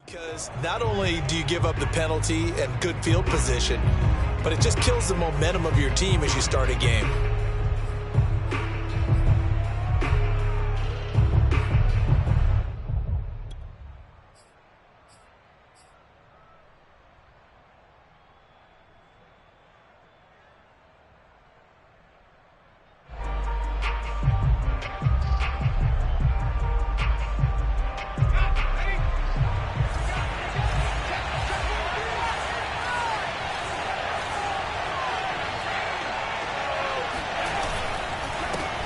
Because not only do you give up the penalty and good field position, but it just kills the momentum of your team as you start a game.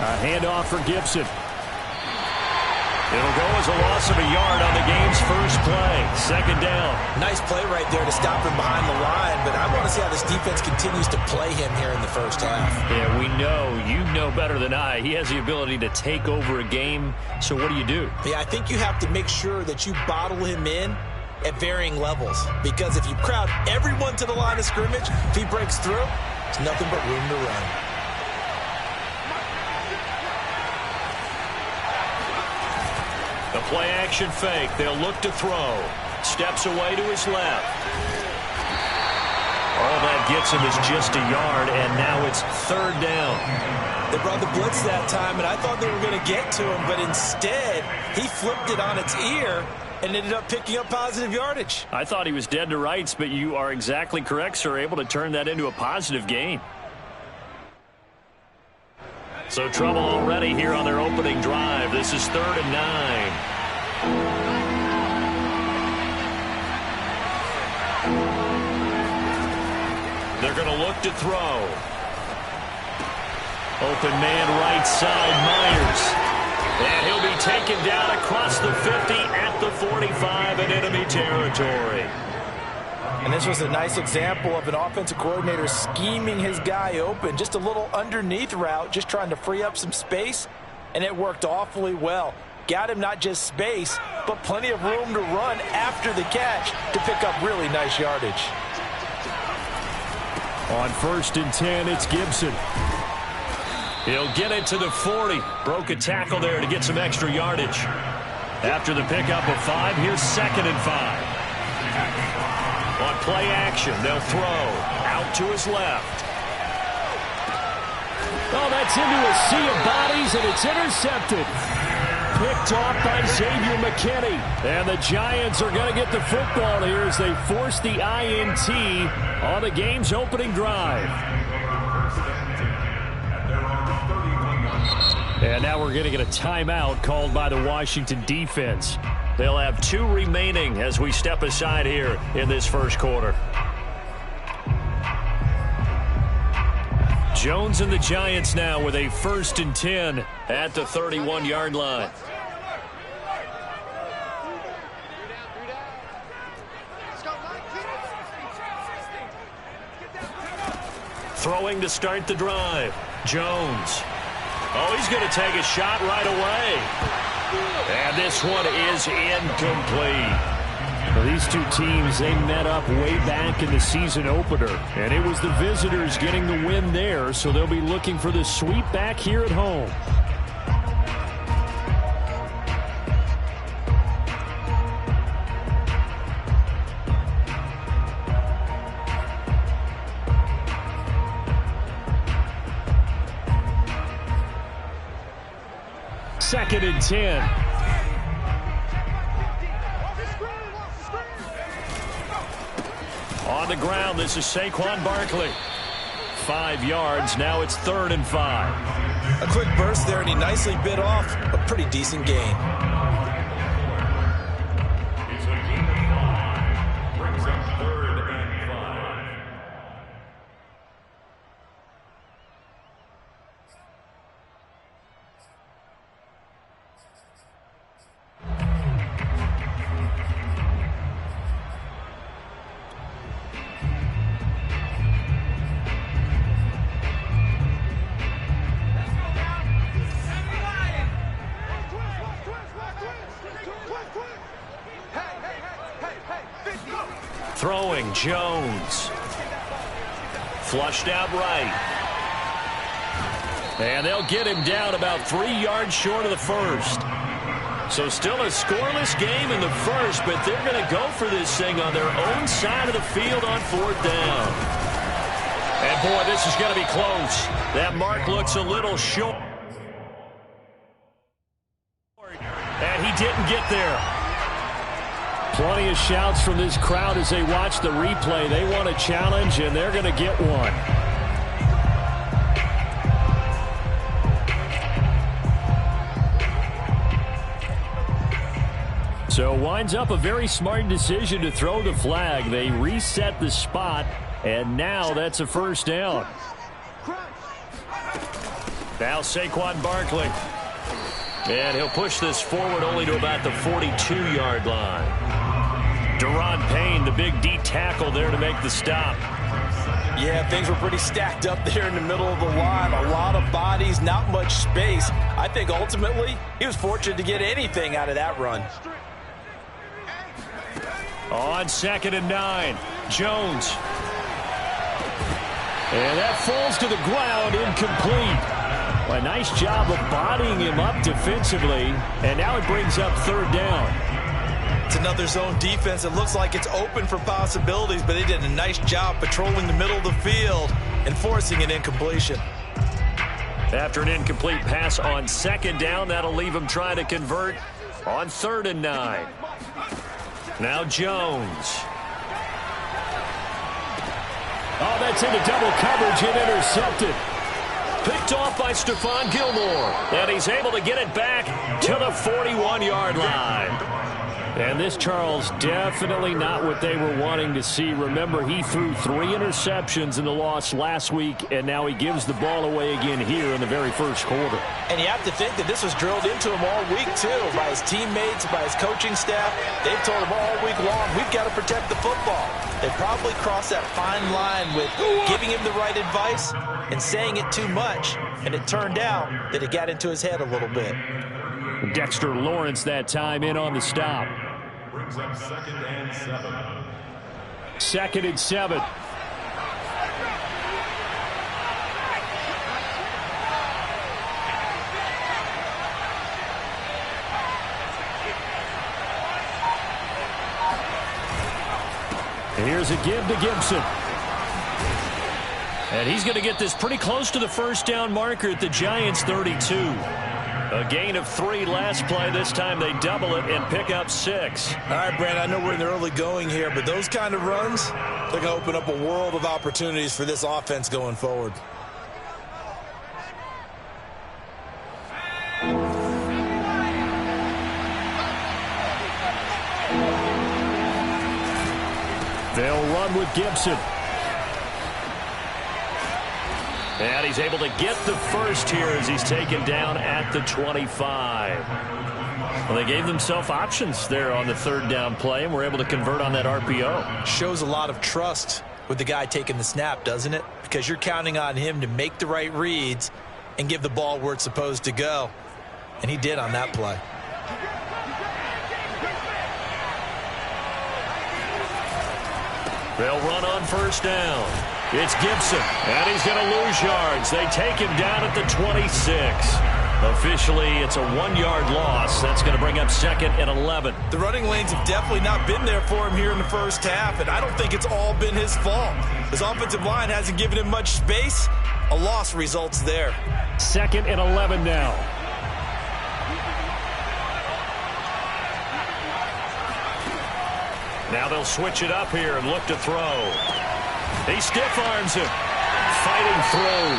A handoff for Gibson. It'll go as a loss of a yard on the game's first play. Second down. Nice play right there to stop him behind the line, but I want to see how this defense continues to play him here in the first half. Yeah, we know. You know better than I. He has the ability to take over a game, so what do? Yeah, I think you have to make sure that you bottle him in at varying levels, because if you crowd everyone to the line of scrimmage, if he breaks through, it's nothing but room to run. The play-action fake. They'll look to throw. Steps away to his left. All that gets him is just a yard, and now it's third down. They brought the blitz that time, and I thought they were going to get to him, but instead, he flipped it on its ear and ended up picking up positive yardage. I thought he was dead to rights, but you are exactly correct, sir. Able to turn that into a positive gain. So trouble already here on their opening drive. This is 3rd and 9. They're going to look to throw. Open man right side, Myers. And he'll be taken down across the 50 at the 45 in enemy territory. And this was a nice example of an offensive coordinator scheming his guy open. Just a little underneath route, just trying to free up some space, and it worked awfully well. Got him not just space, but plenty of room to run after the catch to pick up really nice yardage. On 1st and 10, it's Gibson. He'll get it to the 40. Broke a tackle there to get some extra yardage. After the pickup of 5, here's 2nd and 5. On play action, they'll throw. Out to his left. Oh, that's into a sea of bodies, and it's intercepted. Picked off by Xavier McKinney. And the Giants are going to get the football here as they force the INT on the game's opening drive. And now we're going to get a timeout called by the Washington defense. They'll have 2 remaining as we step aside here in this first quarter. Jones and the Giants now with a 1st and 10 at the 31-yard line. Throwing to start the drive. Jones. Oh, he's going to take a shot right away. And this one is incomplete. Well, these two teams, they met up way back in the season opener, and it was the visitors getting the win there, so they'll be looking for the sweep back here at home. Second and 10. On the ground, this is Saquon Barkley. 5 yards, now it's 3rd and 5. A quick burst there, and he nicely bit off a pretty decent gain. Throwing, Jones. Flushed out right. And they'll get him down about 3 yards short of the first. So still a scoreless game in the first, but they're going to go for this thing on their own side of the field on 4th down. And, boy, this is going to be close. That mark looks a little short. And he didn't get there. Plenty of shouts from this crowd as they watch the replay. They want a challenge, and they're going to get one. So winds up a very smart decision to throw the flag. They reset the spot, and now that's a 1st down. Now Saquon Barkley. And he'll push this forward only to about the 42-yard line. Deron Payne, the big D tackle there to make the stop. Yeah, things were pretty stacked up there in the middle of the line. A lot of bodies, not much space. I think ultimately he was fortunate to get anything out of that run. On 2nd and 9, Jones. And that falls to the ground, incomplete. A nice job of bodying him up defensively, and now it brings up 3rd down. It's another zone defense. It looks like it's open for possibilities, but they did a nice job patrolling the middle of the field and forcing an incompletion. After an incomplete pass on 2nd down, that'll leave him trying to convert on 3rd and 9. Now Jones. Oh, that's into double coverage and intercepted. Picked off by Stephon Gilmore. And he's able to get it back to the 41-yard line. And this, Charles, definitely not what they were wanting to see. Remember, he threw 3 interceptions in the loss last week, and now he gives the ball away again here in the very first quarter. And you have to think that this was drilled into him all week, too, by his teammates, by his coaching staff. They've told him all week long, we've got to protect the football. They probably crossed that fine line with giving him the right advice and saying it too much, and it turned out that it got into his head a little bit. Dexter Lawrence that time in on the stop. Brings up 2nd and 7. 2nd and 7. And here's a give to Gibson. And he's going to get this pretty close to the 1st down marker at the Giants' 32. A gain of 3 last play. This time they double it and pick up 6. All right, Brand, I know we're in the early going here, but those kind of runs, they're going to open up a world of opportunities for this offense going forward. They'll run with Gibson. And he's able to get the first here as he's taken down at the 25. Well, they gave themselves options there on the 3rd down play, and were able to convert on that RPO. Shows a lot of trust with the guy taking the snap, doesn't it? Because you're counting on him to make the right reads and give the ball where it's supposed to go. And he did on that play. They'll run on 1st down. It's Gibson, and he's going to lose yards. They take him down at the 26. Officially, it's a 1-yard loss. That's going to bring up 2nd and 11. The running lanes have definitely not been there for him here in the first half, and I don't think it's all been his fault. His offensive line hasn't given him much space. A loss results there. 2nd and 11 now. Now they'll switch it up here and look to throw. He stiff-arms him. Fighting through.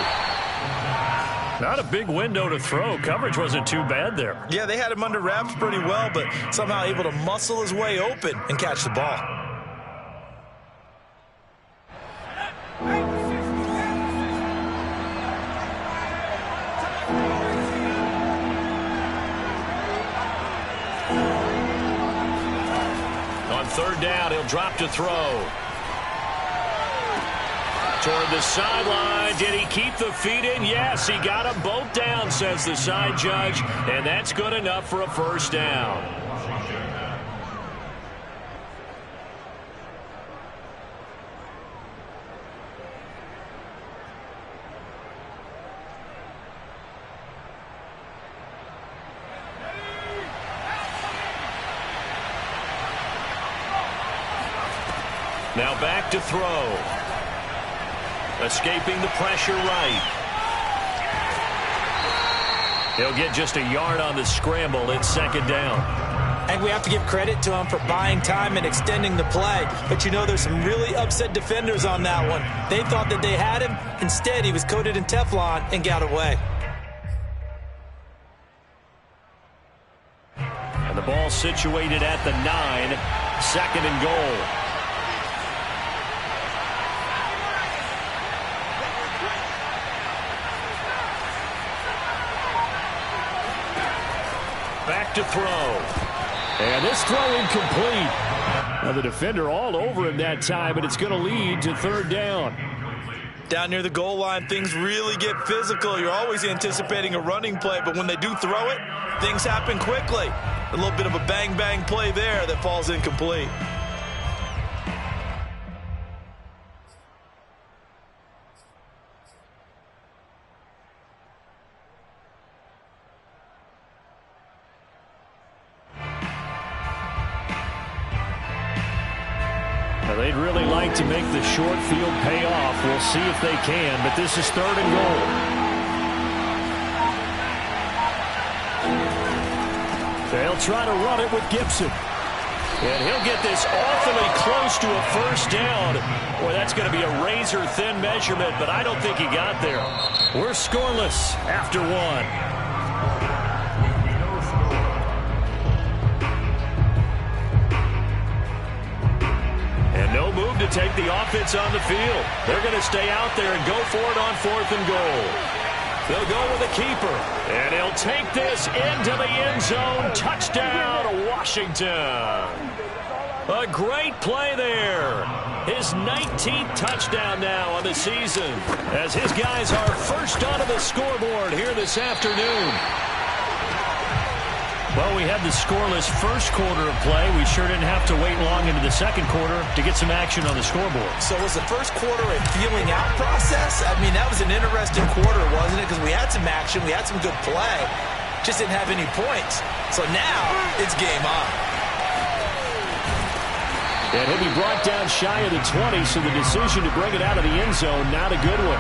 Not a big window to throw. Coverage wasn't too bad there. Yeah, they had him under wraps pretty well, but somehow able to muscle his way open and catch the ball. On 3rd down, he'll drop to throw. Toward the sideline. Did he keep the feet in? Yes, he got them both down, says the side judge, and that's good enough for a 1st down. Now back to throw. Escaping the pressure right. He'll get just a yard on the scramble. It's second down. And we have to give credit to him for buying time and extending the play. But you know, there's some really upset defenders on that one. They thought that they had him. Instead, he was coated in Teflon and got away. And the ball situated at the 9. Second and goal. Back to throw. And this throw incomplete. Now the defender all over him that time, but it's going to lead to third down. Down near the goal line, things really get physical. You're always anticipating a running play, but when they do throw it, things happen quickly. A little bit of a bang-bang play there that falls incomplete. They'd really like to make the short field pay off. We'll see if they can, but this is third and goal. They'll try to run it with Gibson. And he'll get this awfully close to a first down. Boy, that's going to be a razor-thin measurement, but I don't think he got there. We're scoreless after one. No move to take the offense on the field. They're going to stay out there and go for it on fourth and goal. They'll go with a keeper. And he'll take this into the end zone. Touchdown, Washington. A great play there. His 19th touchdown now on the season as his guys are first onto the scoreboard here this afternoon. Well, we had the scoreless first quarter of play. We sure didn't have to wait long into the second quarter to get some action on the scoreboard. So was the first quarter a feeling out process? I mean, that was an interesting quarter, wasn't it? Because we had some action, we had some good play, just didn't have any points. So now it's game on. And he'll be brought down shy of the 20, so the decision to bring it out of the end zone, not a good one.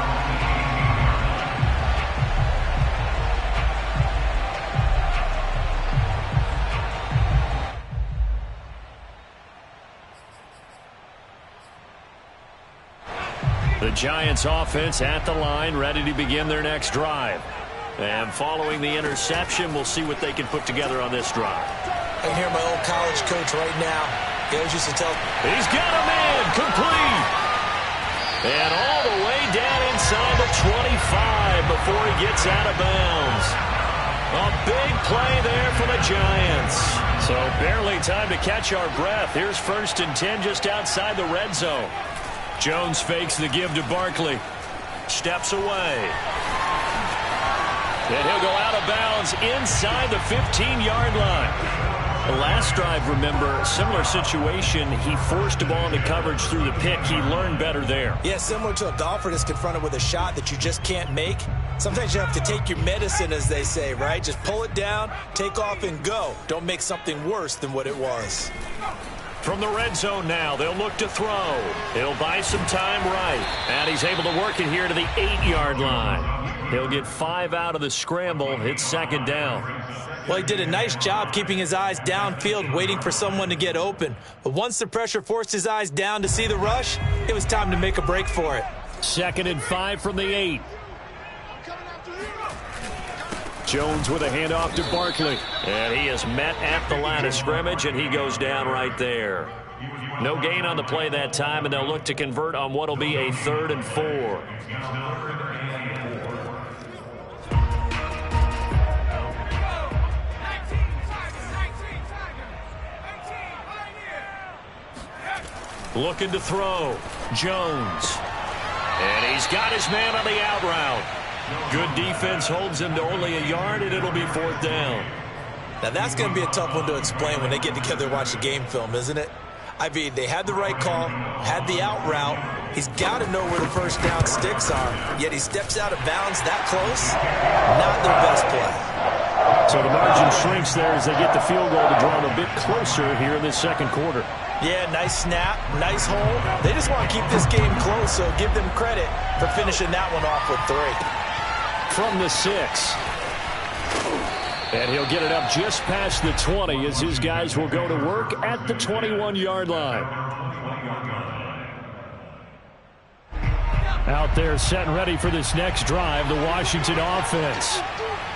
The Giants offense at the line, ready to begin their next drive. And following the interception, we'll see what they can put together on this drive. I can hear my old college coach right now. He always used to tell... He's got a man, complete. And all the way down inside the 25 before he gets out of bounds. A big play there for the Giants. So barely time to catch our breath. Here's first and 10 just outside the red zone. Jones fakes the give to Barkley. Steps away. And he'll go out of bounds inside the 15-yard line. The last drive, remember, similar situation. He forced a ball into coverage through the pick. He learned better there. Yeah, similar to a golfer that's confronted with a shot that you just can't make. Sometimes you have to take your medicine, as they say, right? Just pull it down, take off, and go. Don't make something worse than what it was. From the red zone now, they'll look to throw. He'll buy some time right. And he's able to work it here to the 8-yard line. He'll get 5 out of the scramble. It's second down. Well, he did a nice job keeping his eyes downfield, waiting for someone to get open. But once the pressure forced his eyes down to see the rush, it was time to make a break for it. Second and 5 from the 8. Jones with a handoff to Barkley. And he is met at the line of scrimmage, and he goes down right there. No gain on the play that time, and they'll look to convert on what will be a 3rd and 4. Looking to throw. Jones. And he's got his man on the out route. Good defense holds him to only a yard, and it'll be 4th down. Now, that's going to be a tough one to explain when they get together and watch the game film, isn't it? I mean, they had the right call, had the out route. He's got to know where the first down sticks are, yet he steps out of bounds that close. Not their best play. So the margin shrinks there as they get the field goal to draw them a bit closer here in this second quarter. Yeah, nice snap, nice hold. They just want to keep this game close, so give them credit for finishing that one off with 3. From the 6. And he'll get it up just past the 20 as his guys will go to work at the 21-yard line. Out there set and ready for this next drive, the Washington offense.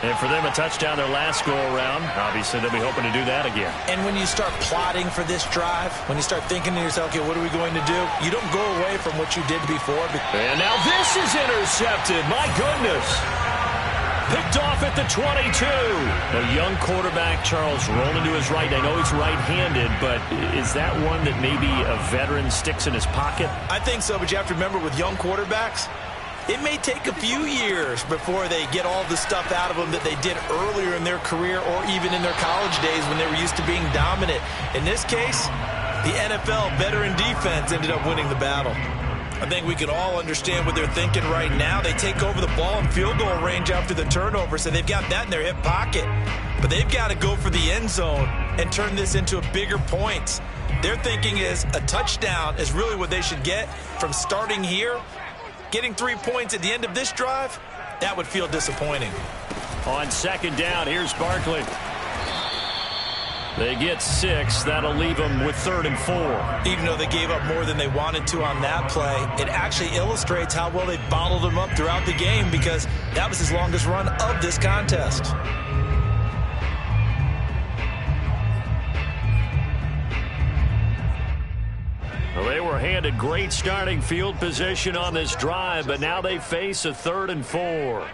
And for them, a touchdown their last go-around. Obviously, they'll be hoping to do that again. And when you start plotting for this drive, when you start thinking to yourself, okay, what are we going to do? You don't go away from what you did before. And now this is intercepted. My goodness. Picked off at the 22. A young quarterback, Charles, rolling to his right. I know he's right-handed, but is that one that maybe a veteran sticks in his pocket? I think so, but you have to remember with young quarterbacks, it may take a few years before they get all the stuff out of them that they did earlier in their career or even in their college days when they were used to being dominant. In this case, the NFL veteran defense ended up winning the battle. I think we can all understand what they're thinking right now. They take over the ball in field goal range after the turnover, so they've got that in their hip pocket. But they've got to go for the end zone and turn this into a bigger points. Their thinking is a touchdown is really what they should get from starting here. Getting 3 points at the end of this drive, that would feel disappointing. On second down, here's Barkley. They get 6. That'll leave them with 3rd and 4. Even though they gave up more than they wanted to on that play, it actually illustrates how well they bottled them up throughout the game because that was his longest run of this contest. Well, they were handed great starting field position on this drive, but now they face a 3rd and 4.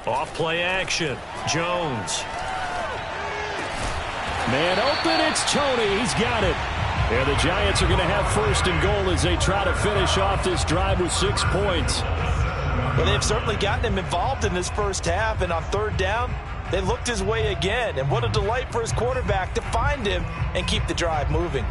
Off play action. Jones. Man open, it's Tony. He's got it. And the Giants are going to have 1st and goal as they try to finish off this drive with 6 points. Well, they've certainly gotten him involved in this first half, and on 3rd down, they looked his way again. And what a delight for his quarterback to find him and keep the drive moving.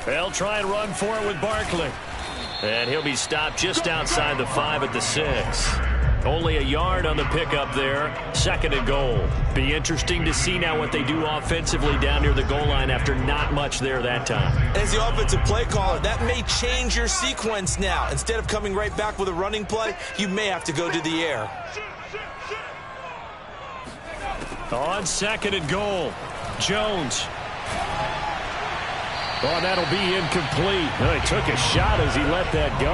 They'll try and run for it with Barkley. And he'll be stopped just outside the 5 at the 6. Only a yard on the pickup there. 2nd and goal. Be interesting to see now what they do offensively down near the goal line after not much there that time. As the offensive play caller, that may change your sequence now. Instead of coming right back with a running play, you may have to go to the air. On 2nd and goal, Jones. Oh, that'll be incomplete. Oh, he took a shot as he let that go.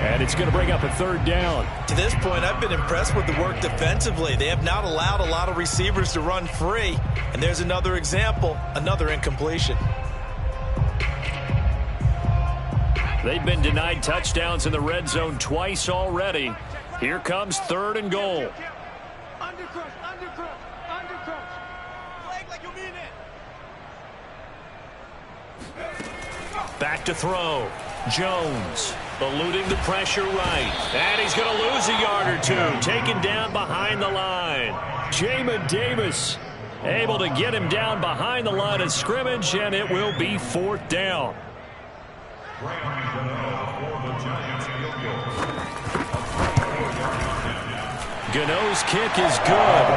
And it's going to bring up a 3rd down. To this point, I've been impressed with the work defensively. They have not allowed a lot of receivers to run free. And there's another example, another incompletion. They've been denied touchdowns in the red zone twice already. Here comes 3rd and goal. Back to throw. Jones eluding the pressure right. And he's going to lose a yard or 2. Taken down behind the line. Jamin Davis able to get him down behind the line of scrimmage, and it will be 4th down. Gano's kick is good.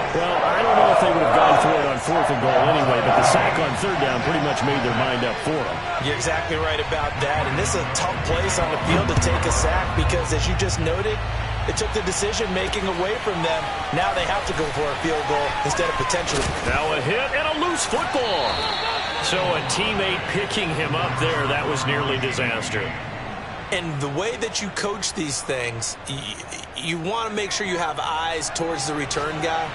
Well, I don't know if they would have gone for it on 4th and goal anyway, but the sack on 3rd down pretty much made their mind up for them. You're exactly right about that, and this is a tough place on the field to take a sack because, as you just noted, it took the decision-making away from them. Now they have to go for a field goal instead of potentially. Now a hit and a loose football. So a teammate picking him up there, that was nearly disaster. And the way that you coach these things, you want to make sure you have eyes towards the return guy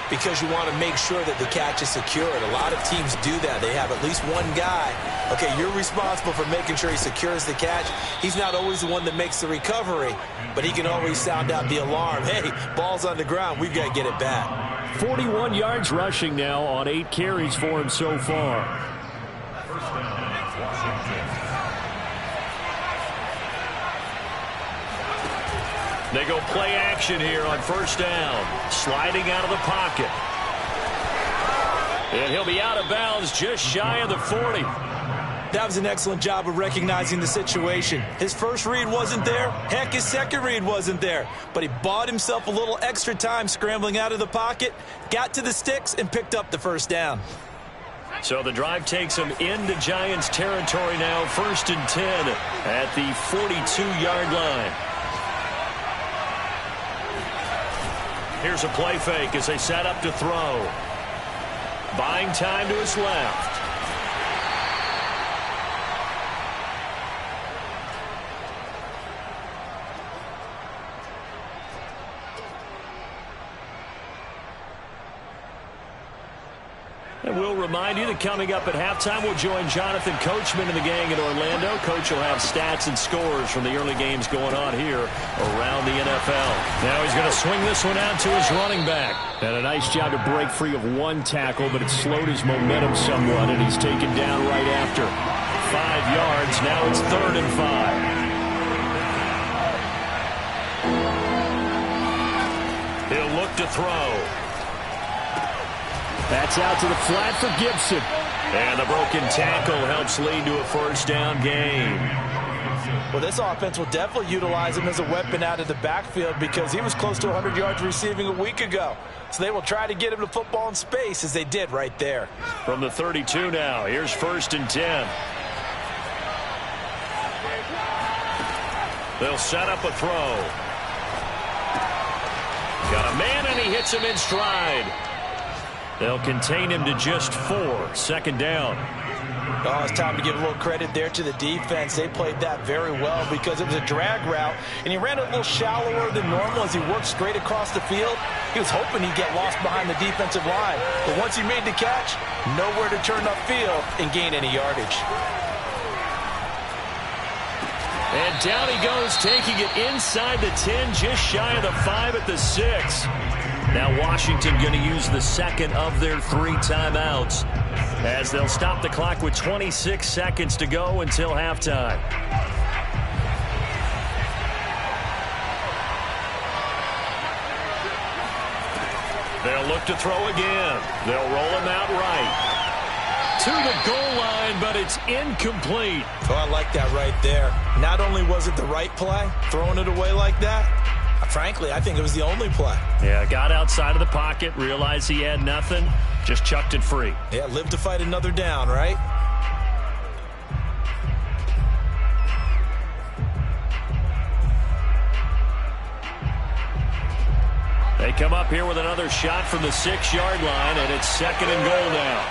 because you want to make sure that the catch is secured. A lot of teams do that. They have at least one guy. Okay, you're responsible for making sure he secures the catch. He's not always the one that makes the recovery, but he can always sound out the alarm. Hey, ball's on the ground. We've got to get it back. 41 yards rushing now on 8 carries for him so far. They go play action here on 1st down. Sliding out of the pocket. And he'll be out of bounds just shy of the 40. That was an excellent job of recognizing the situation. His first read wasn't there. Heck, his second read wasn't there. But he bought himself a little extra time scrambling out of the pocket, got to the sticks, and picked up the first down. So the drive takes him into Giants territory now, 1st and 10 at the 42-yard line. Here's a play fake as they set up to throw. Buying time to his left. And we'll remind you that coming up at halftime, we'll join Jonathan Coachman and the gang in Orlando. Coach will have stats and scores from the early games going on here around the NFL. Now he's going to swing this one out to his running back. And a nice job to break free of one tackle, but it slowed his momentum somewhat, and he's taken down right after. 5 yards. Now it's 3rd and 5. He'll look to throw. That's out to the flat for Gibson. And the broken tackle helps lead to a first down gain. Well, this offense will definitely utilize him as a weapon out of the backfield because he was close to 100 yards receiving a week ago. So they will try to get him the football in space as they did right there. From the 32 now, here's 1st and 10. They'll set up a throw. Got a man, and he hits him in stride. They'll contain him to just 4. 2nd down. Oh, it's time to give a little credit there to the defense. They played that very well because it was a drag route, and he ran a little shallower than normal as he worked straight across the field. He was hoping he'd get lost behind the defensive line, but once he made the catch, nowhere to turn upfield and gain any yardage. And down he goes, taking it inside the 10, just shy of the 5 at the 6. Now Washington going to use the second of their 3 timeouts as they'll stop the clock with 26 seconds to go until halftime. They'll look to throw again. They'll roll him out right. To the goal line, but it's incomplete. Oh, I like that right there. Not only was it the right play, throwing it away like that, frankly, I think it was the only play. Yeah, got outside of the pocket, realized he had nothing, just chucked it free. Yeah, live to fight another down, right? They come up here with another shot from the 6-yard line, and it's 2nd and goal now.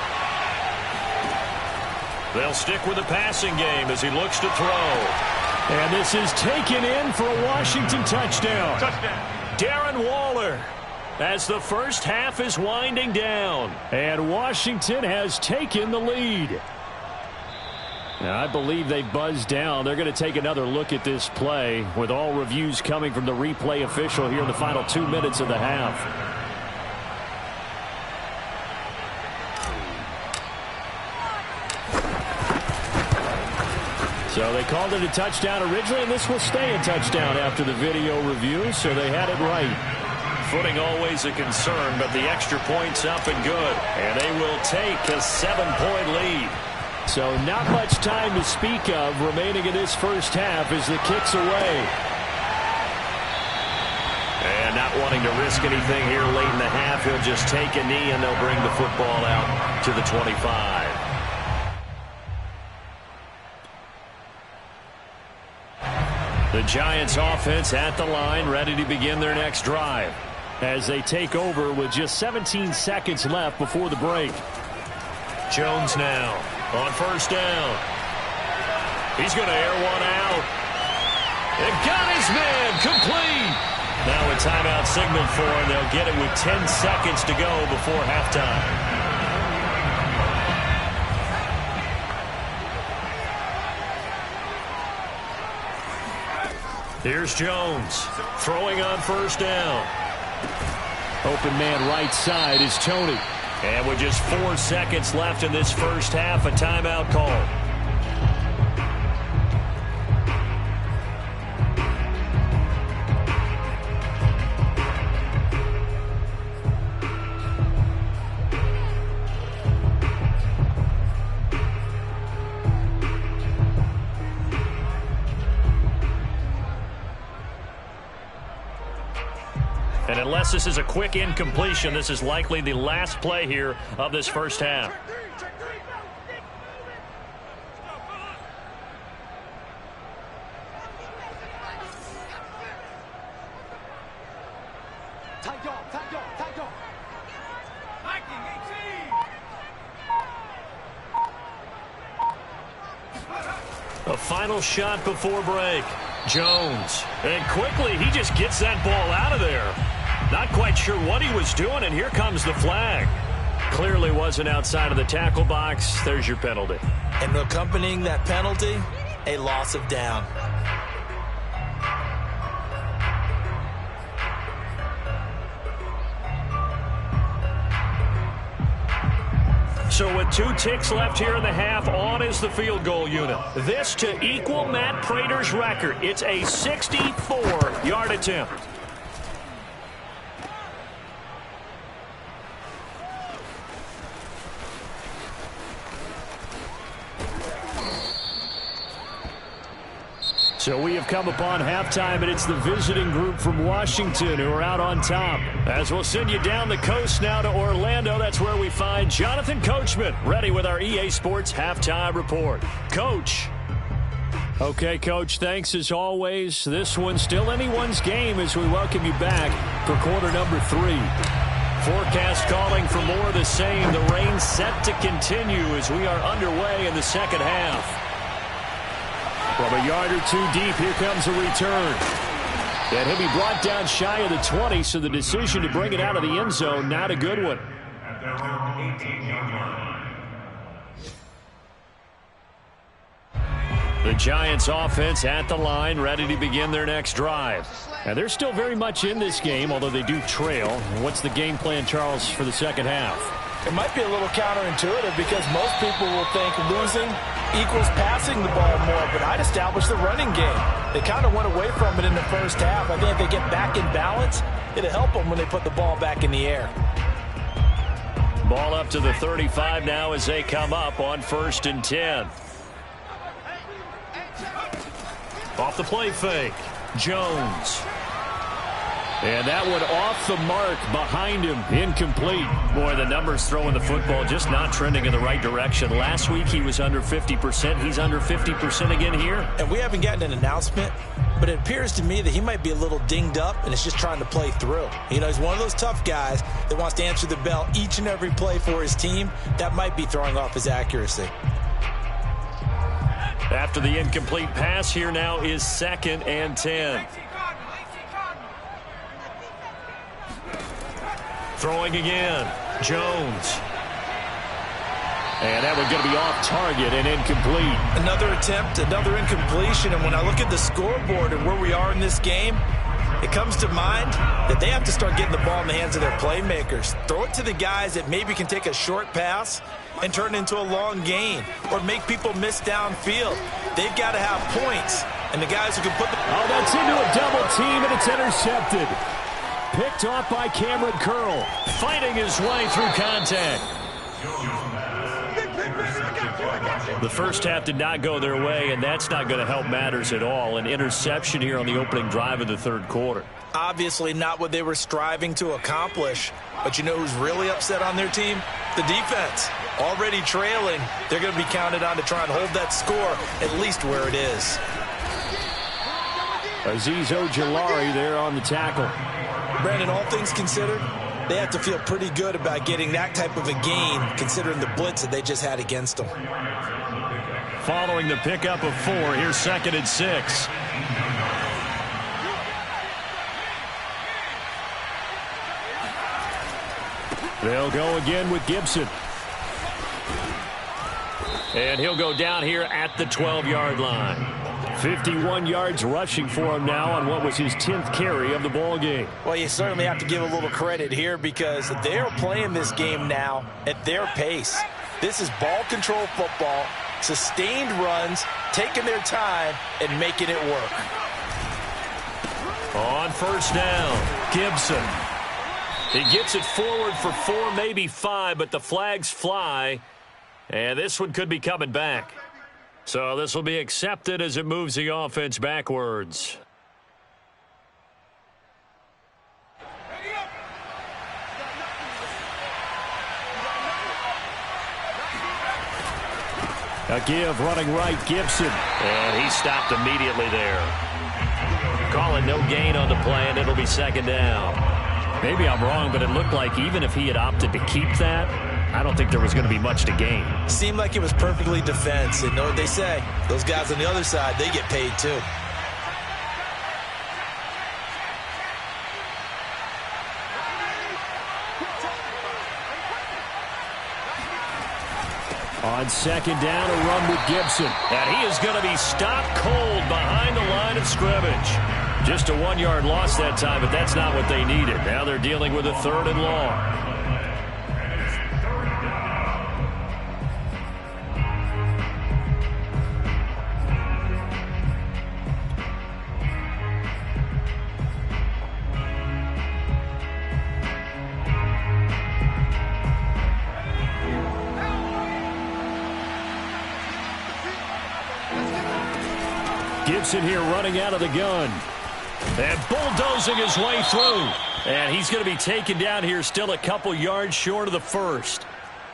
They'll stick with the passing game as he looks to throw. And this is taken in for a Washington touchdown. Darren Waller as the first half is winding down. And Washington has taken the lead. Now, I believe they buzzed down. They're going to take another look at this play with all reviews coming from the replay official here in the final 2 minutes of the half. So they called it a touchdown originally, and this will stay a touchdown after the video review, so they had it right. Footing always a concern, but the extra point's up and good. And they will take a 7-point lead. So not much time to speak of remaining in this first half as the kick's away. And not wanting to risk anything here late in the half, he'll just take a knee and they'll bring the football out to the 25. The Giants offense at the line, ready to begin their next drive as they take over with just 17 seconds left before the break. Jones now on first down. He's going to air one out. And got his man complete. Now a timeout signaled for him. They'll get it with 10 seconds to go before halftime. Here's Jones throwing on first down. Open man right side is Tony. And with just 4 seconds left in this first half, a timeout call. Unless this is a quick incompletion, this is likely the last play here of this first half. A final shot before break. Jones. And quickly, he just gets that ball out of there. Not quite sure what he was doing, and here comes the flag. Clearly wasn't outside of the tackle box. There's your penalty. And accompanying that penalty, a loss of down. So with 2 ticks left here in the half, on is the field goal unit. This to equal Matt Prater's record. It's a 64-yard attempt. So we have come upon halftime, and it's the visiting group from Washington who are out on top. As we'll send you down the coast now to Orlando, that's where we find Jonathan Coachman, ready with our EA Sports Halftime Report. Coach. Okay, Coach, thanks as always. This one's still anyone's game as we welcome you back for quarter number 3. Forecast calling for more of the same. The rain set to continue as we are underway in the second half. From a yard or 2 deep, here comes a return. And he'll be brought down shy of the 20, so the decision to bring it out of the end zone, not a good one. The Giants offense at the line, ready to begin their next drive. And they're still very much in this game, although they do trail. What's the game plan, Charles, for the second half? It might be a little counterintuitive because most people will think losing equals passing the ball more, but I'd establish the running game. They kind of went away from it in the first half. I think if they get back in balance, it'll help them when they put the ball back in the air. Ball up to the 35 now as they come up on 1st and 10. Off the play fake, Jones. And that one off the mark behind him, incomplete. Boy, the numbers throwing the football just not trending in the right direction. Last week he was under 50%. He's under 50% again here. And we haven't gotten an announcement, but it appears to me that he might be a little dinged up and is just trying to play through. You know, he's one of those tough guys that wants to answer the bell each and every play for his team. That might be throwing off his accuracy. After the incomplete pass, here now is 2nd and 10. Throwing again, Jones. And that one's going to be off target and incomplete. Another attempt, another incompletion. And when I look at the scoreboard and where we are in this game, it comes to mind that they have to start getting the ball in the hands of their playmakers. Throw it to the guys that maybe can take a short pass and turn it into a long gain or make people miss downfield. They've got to have points. And the guys who can put the... Oh, that's into a double team, and it's intercepted. Picked off by Cameron Curl, fighting his way through contact. The first half did not go their way, and that's not going to help matters at all. An interception here on the opening drive of the third quarter. Obviously not what they were striving to accomplish. But you know who's really upset on their team? The defense. Already trailing. They're going to be counted on to try and hold that score at least where it is. Azeez Ojulari there on the tackle. Brandon, all things considered, they have to feel pretty good about getting that type of a gain considering the blitz that they just had against them. Following the pickup of 4, here's 2nd and 6. They'll go again with Gibson. And he'll go down here at the 12-yard line. 51 yards rushing for him now on what was his 10th carry of the ball game. Well, you certainly have to give a little credit here because they're playing this game now at their pace. This is ball control football, sustained runs, taking their time, and making it work. On 1st down, Gibson. He gets it forward for 4, maybe 5, but the flags fly, and this one could be coming back. So this will be accepted as it moves the offense backwards. A give running right, Gibson. And he stopped immediately there. Call it no gain on the play, and it'll be second down. Maybe I'm wrong, but it looked like even if he had opted to keep that, I don't think there was going to be much to gain. Seemed like it was perfectly defense. And know what they say? Those guys on the other side, they get paid too. On second down, a run with Gibson. And he is going to be stopped cold behind the line of scrimmage. Just a 1-yard loss that time, but that's not what they needed. Now they're dealing with a 3rd and long. Gibson here running out of the gun. And bulldozing his way through. And he's going to be taken down here still a couple yards short of the first.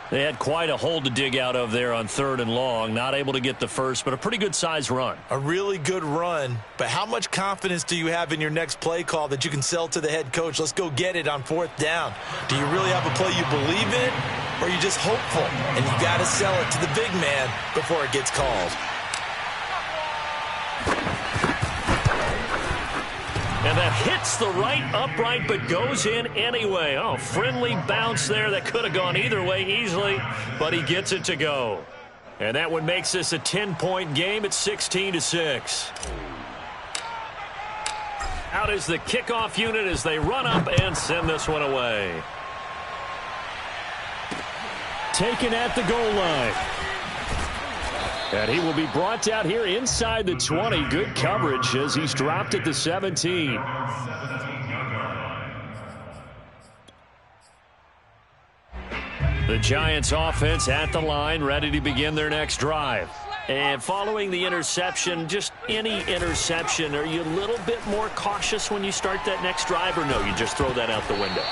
They had quite a hole to dig out of there on 3rd and long. Not able to get the first, but a pretty good size run. A really good run. But how much confidence do you have in your next play call that you can sell to the head coach? Let's go get it on 4th down. Do you really have a play you believe in? Or are you just hopeful? And you got to sell it to the big man before it gets called. And that hits the right upright but goes in anyway. Oh, friendly bounce there that could have gone either way easily, but he gets it to go. And that one makes this a 10-point game at 16-6. Out is the kickoff unit as they run up and send this one away. Taken at the goal line. And he will be brought down here inside the 20. Good coverage as he's dropped at the 17. The Giants offense at the line, ready to begin their next drive. And following the interception, just any interception, are you a little bit more cautious when you start that next drive, or no, you just throw that out the window?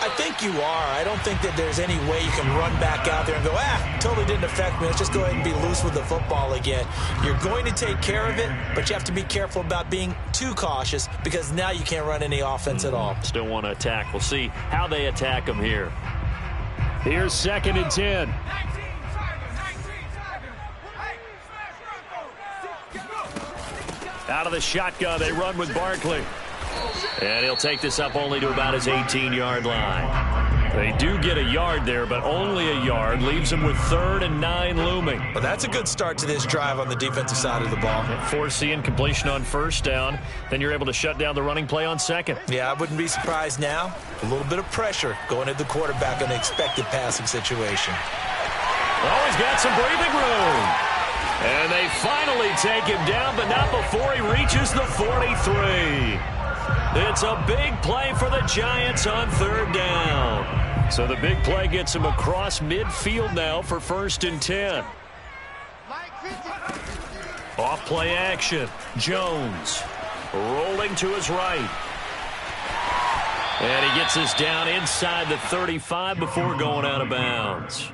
I think you are. I don't think that there's any way you can run back out there and go, totally didn't affect me. Let's just go ahead and be loose with the football again. You're going to take care of it, but you have to be careful about being too cautious because now you can't run any offense at all. Still want to attack. We'll see how they attack them here. Here's 2nd and 10. Out of the shotgun, they run with Barkley. And he'll take this up only to about his 18-yard line. They do get a yard there, but only a yard. Leaves them with 3rd and 9 looming. Well, that's a good start to this drive on the defensive side of the ball. Force the incompletion on 1st down. Then you're able to shut down the running play on 2nd. Yeah, I wouldn't be surprised now. A little bit of pressure going at the quarterback on the expected passing situation. Oh, he's got some breathing room. And they finally take him down, but not before he reaches the 43. It's a big play for the Giants on 3rd down. So the big play gets him across midfield now for 1st and 10. Off play action. Jones rolling to his right. And he gets us down inside the 35 before going out of bounds.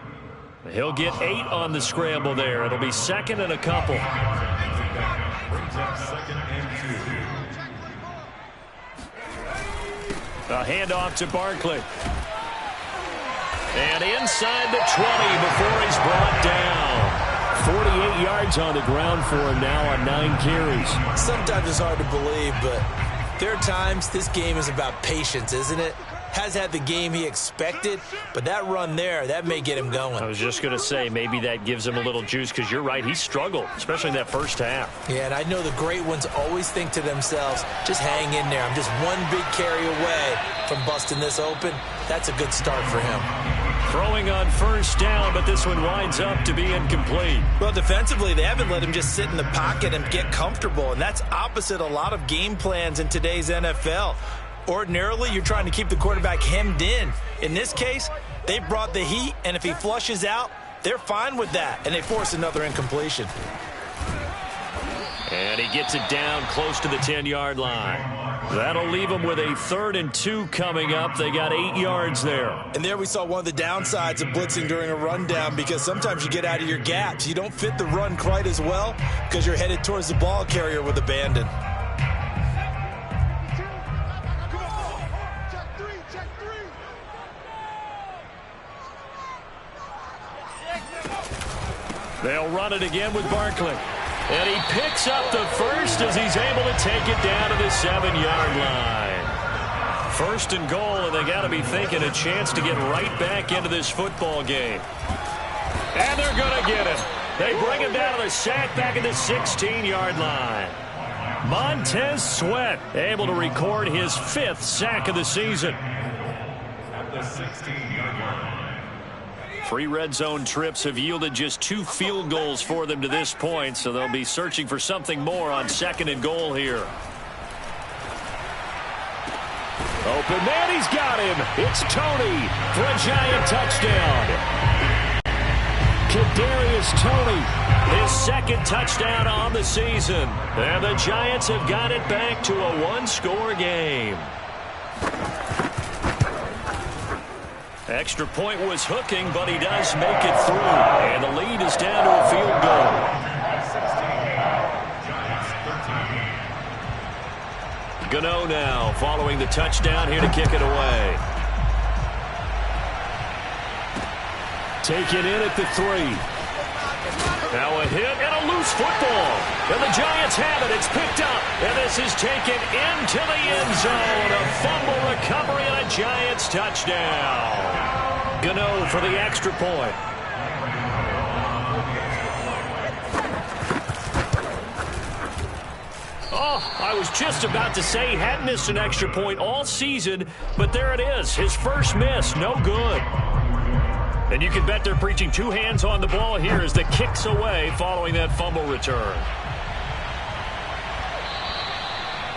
He'll get 8 on the scramble there. It'll be 2nd and a couple. A handoff to Barkley. And inside the 20 before he's brought down. 48 yards on the ground for him now on 9 carries. Sometimes it's hard to believe, but there are times this game is about patience, isn't it? Has had the game he expected, but that run there, that may get him going. I was just going to say, maybe that gives him a little juice because you're right, he struggled, especially in that first half. Yeah, and I know the great ones always think to themselves, just hang in there. I'm just one big carry away from busting this open. That's a good start for him. Throwing on 1st down, but this one winds up to be incomplete. Well, defensively, they haven't let him just sit in the pocket and get comfortable, and that's opposite a lot of game plans in today's NFL. Ordinarily, you're trying to keep the quarterback hemmed in. In this case, they brought the heat, and if he flushes out, they're fine with that, and they force another incompletion. And he gets it down close to the 10-yard line. That'll leave them with a 3rd and 2 coming up. They got 8 yards there. And there we saw one of the downsides of blitzing during a rundown, because sometimes you get out of your gaps. You don't fit the run quite as well because you're headed towards the ball carrier with abandon. They'll run it again with Barkley. And he picks up the first as he's able to take it down to the 7-yard line. 1st and goal, and they got to be thinking a chance to get right back into this football game. And they're going to get him. They bring him down to the sack back at the 16-yard line. Montez Sweat able to record his 5th sack of the season. At the 16-yard line. 3 red zone trips have yielded just 2 field goals for them to this point, so they'll be searching for something more on 2nd and goal here. Open man, he's got him. It's Tony for a Giant touchdown. Kadarius Toney, his 2nd touchdown on the season. And the Giants have got it back to a 1-score game. Extra point was hooking, but he does make it through. And the lead is down to a field goal. Gano now following the touchdown here to kick it away. Taken in at the 3. Now a hit and a loose football. And the Giants have it. It's picked up. And this is taken into the end zone. A fumble recovery and a Giants touchdown. Gano for the extra point. Oh, I was just about to say he hadn't missed an extra point all season, but there it is. His first miss, no good. And you can bet they're preaching 2 hands on the ball here as the kick's away following that fumble return.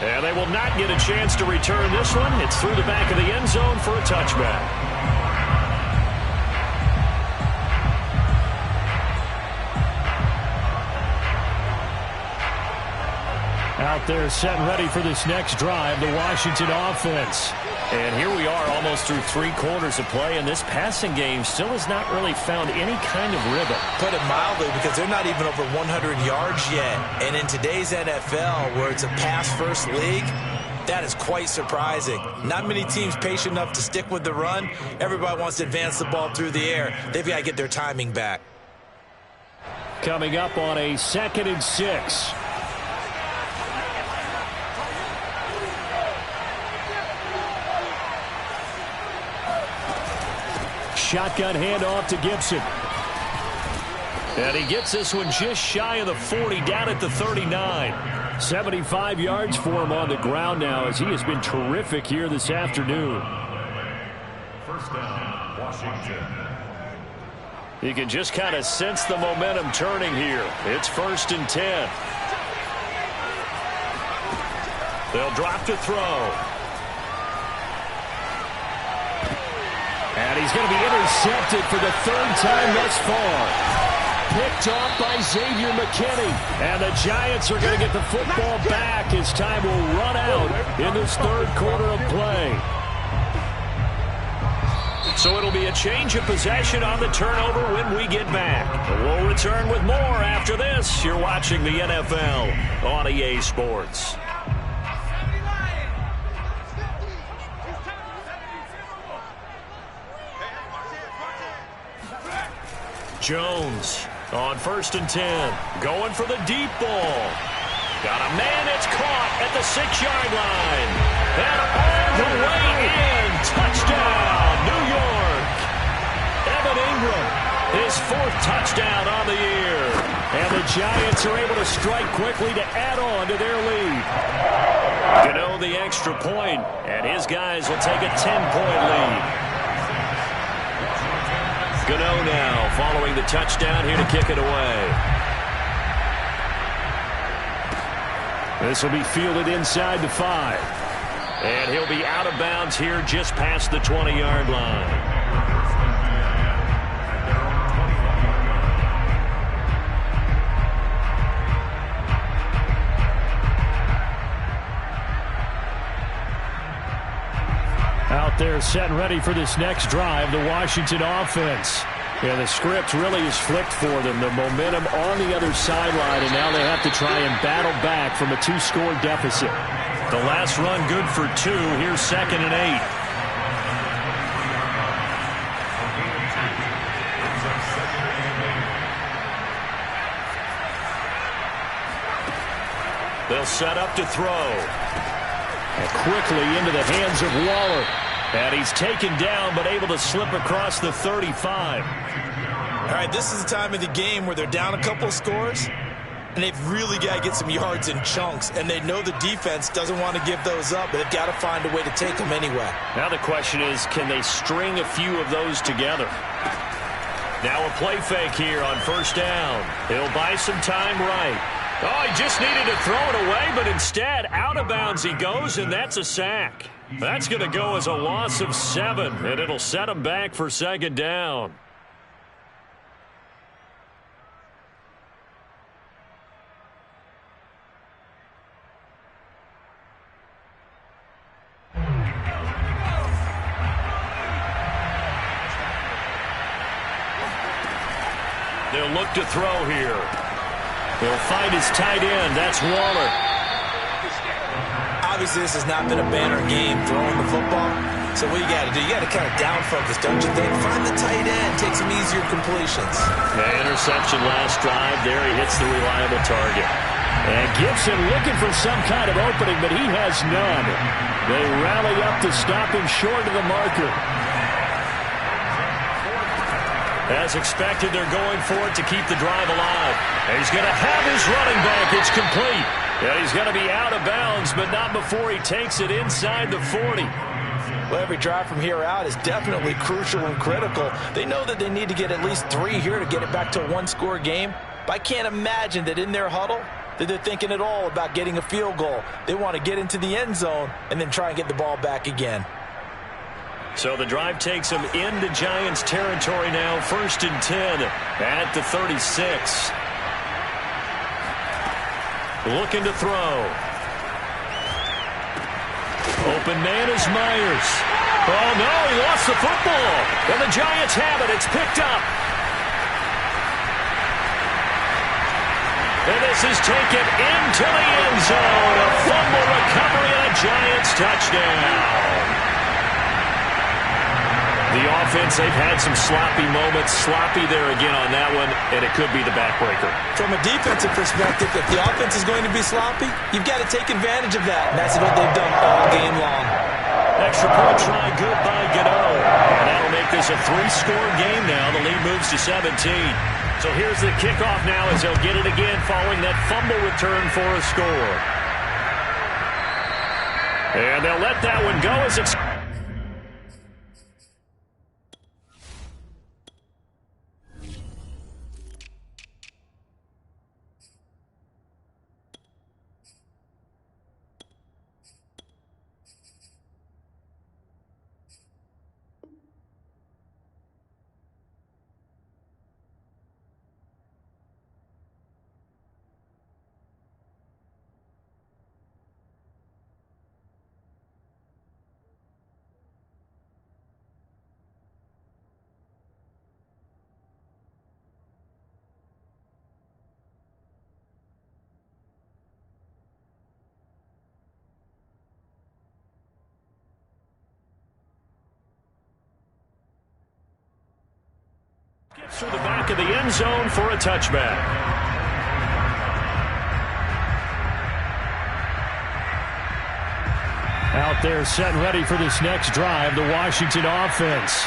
And they will not get a chance to return this one. It's through the back of the end zone for a touchback. Out there set and ready for this next drive, the Washington offense. And here we are almost through 3 quarters of play, and this passing game still has not really found any kind of rhythm. Put it mildly, because they're not even over 100 yards yet. And in today's NFL, where it's a pass-first league, that is quite surprising. Not many teams patient enough to stick with the run. Everybody wants to advance the ball through the air. They've got to get their timing back. Coming up on a 2nd and 6. Shotgun handoff to Gibson. And he gets this one just shy of the 40, down at the 39. 75 yards for him on the ground now, as he has been terrific here this afternoon. First down, Washington. You can just kind of sense the momentum turning here. It's 1st and 10. They'll drop to throw. And he's going to be intercepted for the 3rd time thus far. Picked off by Xavier McKinney. And the Giants are going to get the football back as time will run out in this 3rd quarter of play. So it'll be a change of possession on the turnover when we get back. We'll return with more after this. You're watching the NFL on EA Sports. Jones on 1st and 10. Going for the deep ball. Got a man that's caught at the 6-yard line. And all the way in. Touchdown, New York. Evan Ingram, his 4th touchdown on the year. And the Giants are able to strike quickly to add on to their lead. Gano the extra point, and his guys will take a 10-point lead. Gano now following the touchdown here to kick it away. This will be fielded inside the 5. And he'll be out of bounds here just past the 20-yard line. there set and ready for this next drive, the Washington offense. Yeah, the script really is flipped for them. The momentum on the other sideline, and now they have to try and battle back from a 2-score deficit. The last run good for 2. Here's 2nd and 8. They'll set up to throw. And quickly into the hands of Waller. And he's taken down, but able to slip across the 35. All right, this is the time of the game where they're down a couple of scores, and they've really got to get some yards in chunks, and they know the defense doesn't want to give those up, but they've got to find a way to take them anyway. Now the question is, can they string a few of those together? Now a play fake here on 1st down. He'll buy some time right. Oh, he just needed to throw it away, but instead, out of bounds he goes, and that's a sack. That's going to go as a loss of 7, and it'll set him back for 2nd down. They'll look to throw here. He'll find his tight end. That's Waller. Obviously, this has not been a banner game throwing the football. So what you got to do, you got to kind of down focus, don't you think? Find the tight end, take some easier completions. Yeah, interception last drive. There he hits the reliable target. And Gibson looking for some kind of opening, but he has none. They rally up to stop him short of the marker. As expected, they're going for it to keep the drive alive. And he's going to have his running back. It's complete. Yeah, he's going to be out of bounds, but not before he takes it inside the 40. Well, every drive from here out is definitely crucial and critical. They know that they need to get at least 3 here to get it back to a 1-score game. But I can't imagine that in their huddle that they're thinking at all about getting a field goal. They want to get into the end zone and then try and get the ball back again. So the drive takes them into Giants territory now. 1st and 10 at the 36. Looking to throw. Open man is Myers. Oh, no, he lost the football. And the Giants have it. It's picked up. And this is taken into the end zone. A fumble recovery and a Giants touchdown. The offense, they've had some sloppy moments. Sloppy there again on that one, and it could be the backbreaker. From a defensive perspective, if the offense is going to be sloppy, you've got to take advantage of that. And that's what they've done all game long. Extra point try good by Gano. And that'll make this a 3-score game now. The lead moves to 17. So here's the kickoff now as they'll get it again following that fumble return for a score. And they'll let that one go as it's... Gets through the back of the end zone for a touchback. Out there set and ready for this next drive, the Washington offense.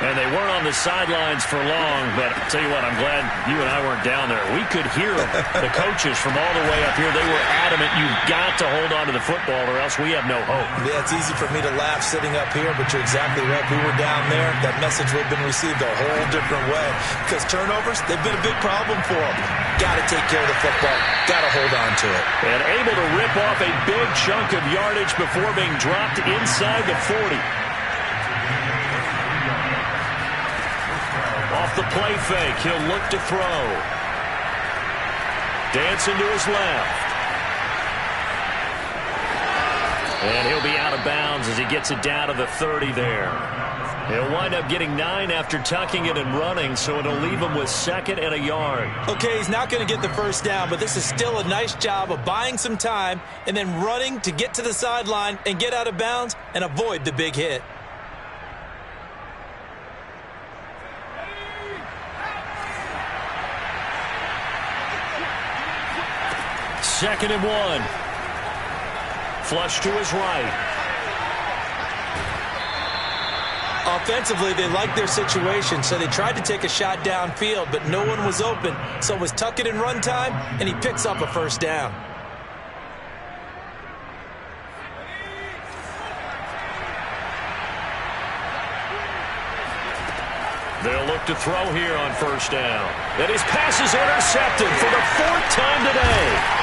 And they weren't on the sidelines for long, but I'll tell you what, I'm glad you and I weren't down there. We could hear them. The coaches from all the way up here, they were adamant, you've got to hold on to the football or else we have no hope. Yeah, it's easy for me to laugh sitting up here, but you're exactly right. We were down there. That message would have been received a whole different way. Because turnovers, they've been a big problem for them. Got to take care of the football. Got to hold on to it. And able to rip off a big chunk of yardage before being dropped inside the 40. Off the play fake, he'll look to throw. Dancing to his left. And he'll be out of bounds as he gets it down to the 30 there. He'll wind up getting 9 after tucking it and running, so it'll leave him with 2nd and a yard. Okay, he's not going to get the first down, but this is still a nice job of buying some time and then running to get to the sideline and get out of bounds and avoid the big hit. Second and 1. Flush to his right. Offensively, they liked their situation, so they tried to take a shot downfield, but no one was open. So it was tuck it and run time, and he picks up a first down. They'll look to throw here on first down. And his pass is intercepted for the 4th time today.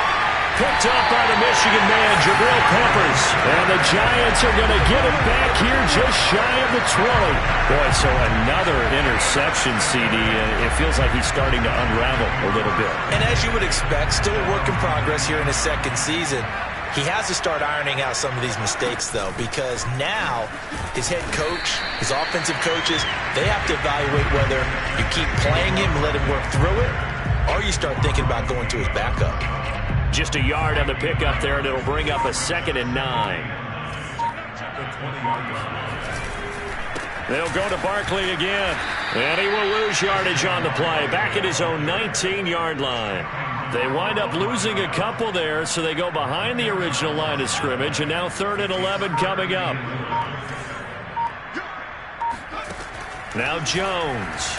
Picked up by the Michigan man, Jabril Peppers. And the Giants are going to get it back here just shy of the 20. Boy, so another interception, CD. It feels like he's starting to unravel a little bit. And as you would expect, still a work in progress here in his 2nd season. He has to start ironing out some of these mistakes, though, because now his head coach, his offensive coaches, they have to evaluate whether you keep playing him and let him work through it, or you start thinking about going to his backup. Just a yard on the pickup there, and it'll bring up a 2nd and 9. They'll go to Barkley again, and he will lose yardage on the play, back at his own 19-yard line. They wind up losing a couple there, so they go behind the original line of scrimmage, and now 3rd and 11 coming up. Now Jones.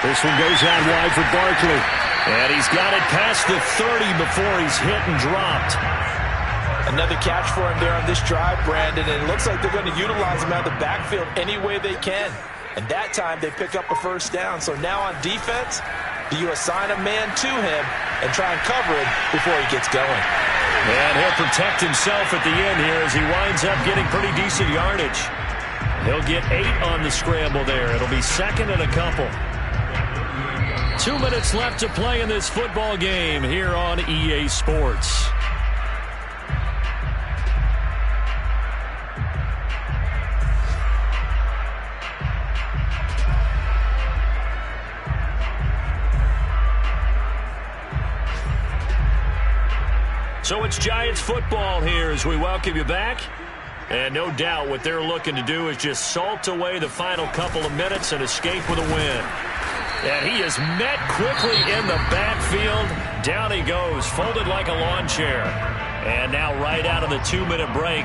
This one goes out wide for Barkley. And he's got it past the 30 before he's hit and dropped. Another catch for him there on this drive, Brandon, and it looks like they're going to utilize him out of the backfield any way they can. And that time they pick up a first down. So now on defense, do you assign a man to him and try and cover him before he gets going? And he'll protect himself at the end here as he winds up getting pretty decent yardage. He'll get 8 on the scramble there. It'll be 2nd and a couple. 2 minutes left to play in this football game here on EA Sports. So it's Giants football here as we welcome you back. And no doubt what they're looking to do is just salt away the final couple of minutes and escape with a win. And he is met quickly in the backfield. Down he goes, folded like a lawn chair. And now right out of the 2-minute break,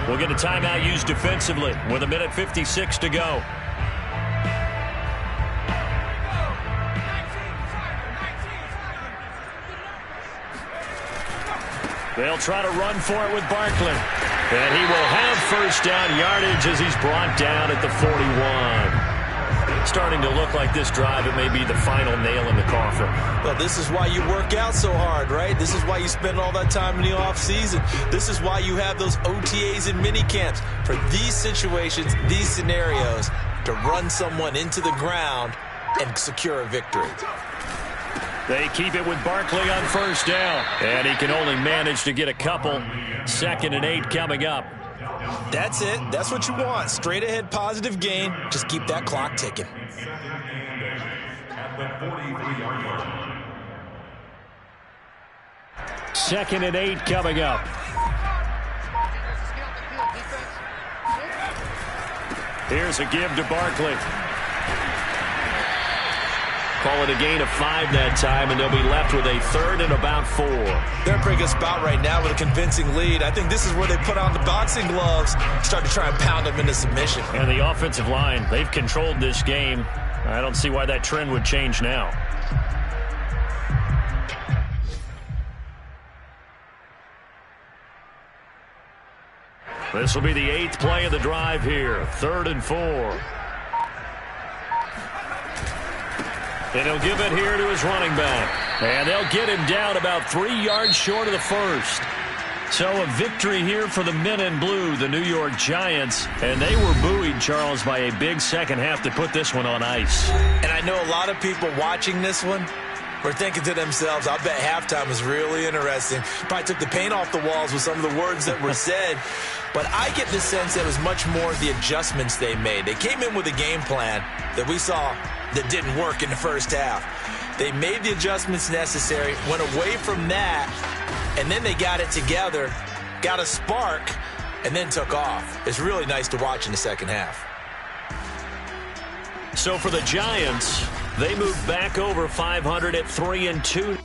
we'll get a timeout used defensively with 1:56 to go. They'll try to run for it with Barkley. And he will have first down yardage as he's brought down at the 41. Starting to look like this drive, it may be the final nail in the coffin. Well, this is why you work out so hard, right? This is why you spend all that time in the offseason. This is why you have those OTAs and mini camps for these situations, these scenarios, to run someone into the ground and secure a victory. They keep it with Barkley on first down. And he can only manage to get a couple. 2nd and 8 coming up. That's it. That's what you want. Straight ahead positive gain. Just keep that clock ticking. Second and 8 coming up. Here's a give to Barkley. Call it a gain of 5 that time, and they'll be left with a 3rd and about 4. They're in a pretty good spot right now with a convincing lead. I think this is where they put on the boxing gloves, start to try and pound them into submission. And the offensive line, they've controlled this game. I don't see why that trend would change now. This will be the 8th play of the drive here. 3rd and 4. And he'll give it here to his running back. And they'll get him down about 3 yards short of the first. So a victory here for the men in blue, the New York Giants. And they were buoyed, Charles, by a big second half to put this one on ice. And I know a lot of people watching this one were thinking to themselves, I bet halftime was really interesting. Probably took the paint off the walls with some of the words that were said. But I get the sense that it was much more the adjustments they made. They came in with a game plan that we saw that didn't work in the first half. They made the adjustments necessary, went away from that, and then they got it together, got a spark, and then took off. It's really nice to watch in the second half. So for the Giants, they move back over 500 at 3-2.